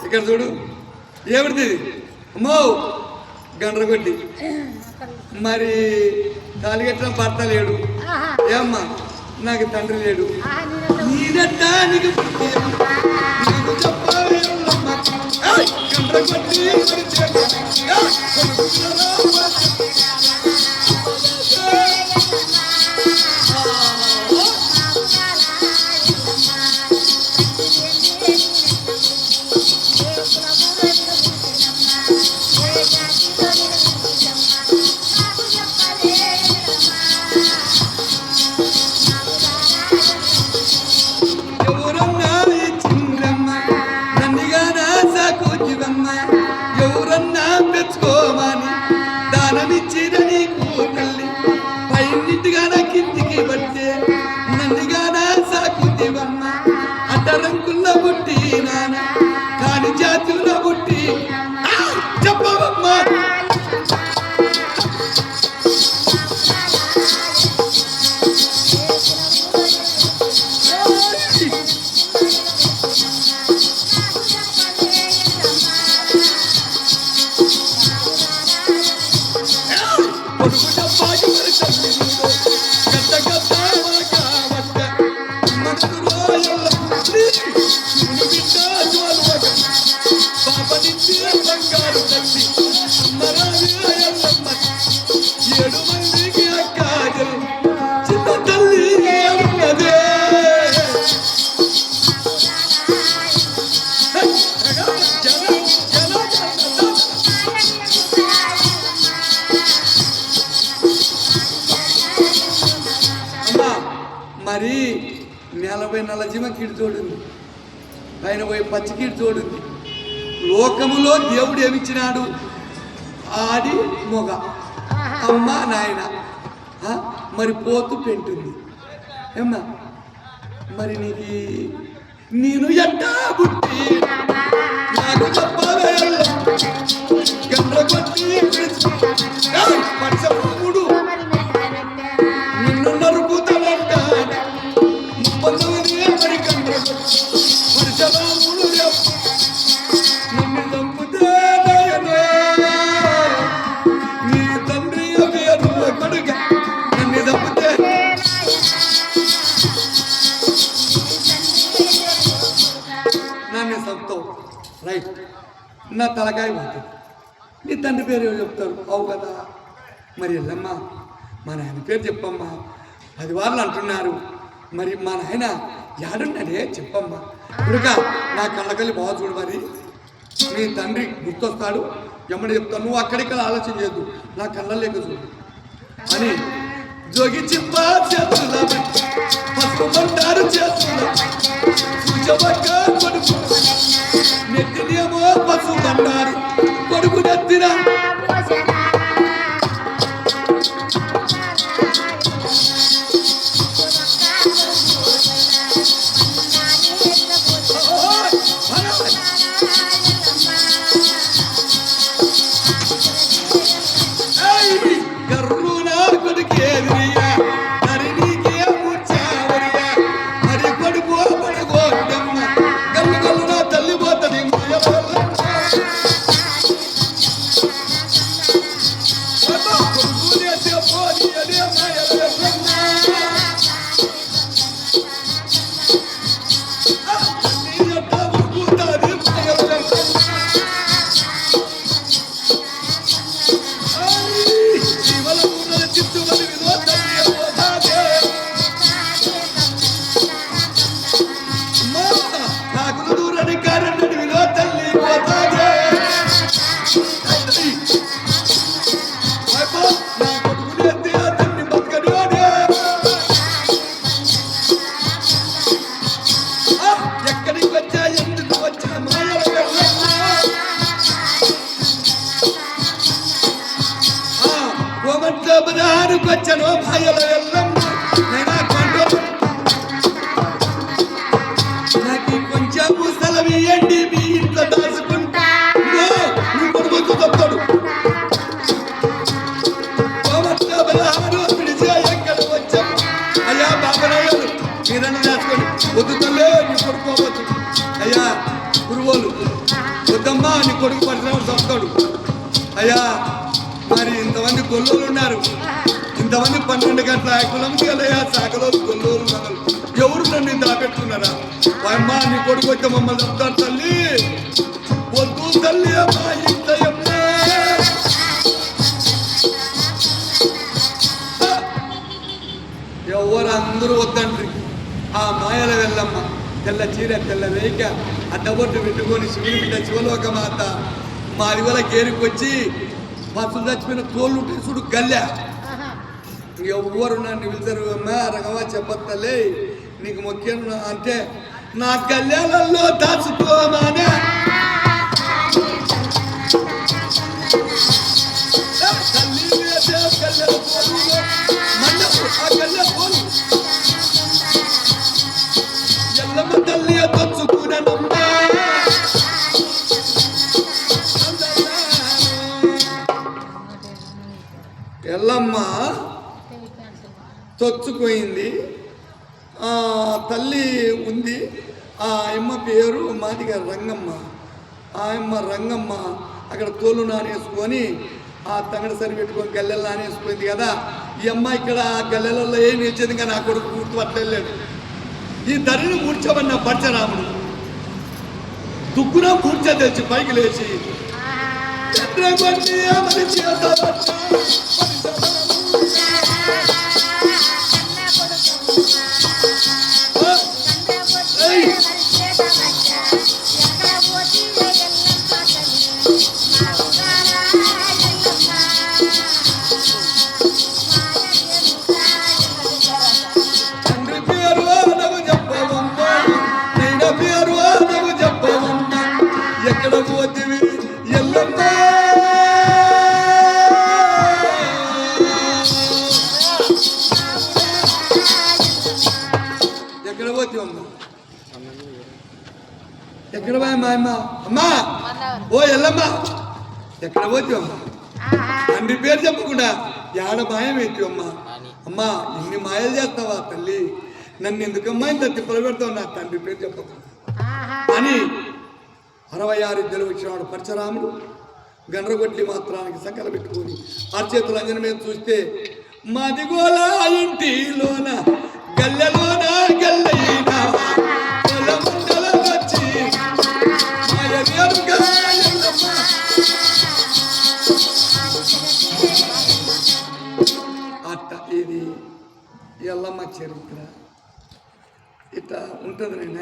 ఇక్కడ చూడు ఏమిటి అమ్మో గండ్రగొడ్డి మరి తాలిగట్టిన భర్త లేడు ఏమ్మా నాకు తండ్రి లేడు నీదట్టా నీకు చెప్పాలి గండ్రగొడ్డి అడ్డరంకుల్లో బుట్టి నాన్న కాని జాతుల్లో బుట్టి చెప్పవమ్మా మరి నేలపై నల్ల జీమ కీడు తోడుంది, పైన పోయి పచ్చి కీడు తోడుంది. లోకములో దేవుడు ఏమిచ్చినాడు? ఆడి మొగ, అమ్మ నాయన. మరి పోతు పెంటుంది ఏమ్మా. మరి నేను ఎట్టా బుట్టి నాకు చెప్పాలి గండ్రగొట్టి పచ్చ నిన్ను నరుపు రైట్, నా తలకాయ పోతుంది. నీ తండ్రి పేరు ఏమో చెప్తారు, అవు కదా. మరి ఎల్లమ్మ మా నాయన పేరు చెప్పమ్మా, 10 వారాలు అంటున్నారు. మరి మా నాయన యాడున్నాడే చెప్పమ్మా. ఇక నా కళ్ళకల్లి బాగా చూడు, మరి నీ తండ్రి గుర్తొస్తాడు, ఎమ్మడి చెప్తాను. నువ్వు అక్కడిక్కడ ఆలోచన చేయొద్దు, నా కళ్ళలేక చూడు అని జోగి చిప్ప చేతుల పసుపు బండారు చేతుల కొడుకు నెత్తినేమో పసుపు బండారు కొడుకు నెత్తిన వచ్చాను భాయల ఎల్లమ్మ నాకు కొంచెం సెలవియండి, మీ ఇంట్లో దాచుకుంటా నీ కొడుకు చెప్తాడు. పిలిచే ఎక్కడ వచ్చాము అయ్యా బాబనయ్యారు, మీరన్నా దాచుకొని వద్దుతలే నీ కొడుకోవచ్చు. అయ్యా గురువులు వద్దమ్మా, నీ కొడుకు పరిశ్రమ చెప్తాడు. అయ్యా మరి ఇంతమంది గొల్లోలు ఉన్నారు, ఇంతమంది 12 గంటల కులంకి వెళ్ళయా శాఖలోలు గొల్లోలు నగలు ఎవరు నన్ను దాపెట్టుకున్నారా? అమ్మా నీ కొడుకు వచ్చే మమ్మల్ని చెప్తారు తల్లి, వద్దు తల్లి అమ్మా ఇంతయమ్మా. ఎవరు అందరూ వద్దండ్రి. ఆ మాయల వెళ్ళమ్మ తెల్ల చీర తెల్ల రేఖ అడ్డబొట్టు పెట్టుకొని శివుని బిడ్డ శివలోక మాత మా అదివల గేరుకొచ్చి పసులు చచ్చిపోయిన తోళ్ళు ఉంటే చూడు గల్లె. ఎవ్వరు నన్ను పిలుతారు అమ్మా రంగమా చెప్పత్తలే నీకు మొక్కాను అంటే నా కళ్యాణంలో దాచుకోమానే ఎల్లమ్మ తల్లి తెచ్చుకున్నానమ్మా. ఎల్లమ్మ తొచ్చుపోయింది, తల్లి ఉంది. ఆ అమ్మ పేరు మాదిగా రంగమ్మ. ఆ అమ్మ రంగమ్మ అక్కడ తోలు నానేసుకొని ఆ తంగడి సరి పెట్టుకొని గల్లెలు నానేసుకుంది కదా. ఈ అమ్మ ఇక్కడ గల్లెలలో ఏం నేర్చేది కానీ నా కొడుకు గుర్తుపట్టలేడు. ఈ ధరిని కూర్చోమన్న పరశురాముడు దుగ్గున కూర్చో తెచ్చి పైకి లేచి ఎక్కడ పోతివి ఎల్లమ్మ, ఎక్కడ పోతివమ్మ, ఎక్కడ పోయా మా అమ్మ అమ్మా ఓ ఎల్లమ్మ ఎక్కడ పోతివమ్మ? తండ్రి పేరు చెప్పకుండా ఏడ మాయం ఎత్తివమ్మా. అమ్మా ఇన్ని మాయలు చేస్తావా తల్లి, నన్ను ఎందుకమ్మా ఇంత తిప్పలు పెడతావు, నా తండ్రి పేరు చెప్పకు అని 66 ఇద్దరు వచ్చినాడు పరశురాముడు. గండ్రగొట్టి మాత్రానికి సంకల పెట్టుకొని అరచేతులు అంజన మీద చూస్తే మాదిగోల ఇంటిలోన గల్లెలోన గల్లైనా వచ్చి చరిత్ర ఇట్లా ఉంటుంది నేను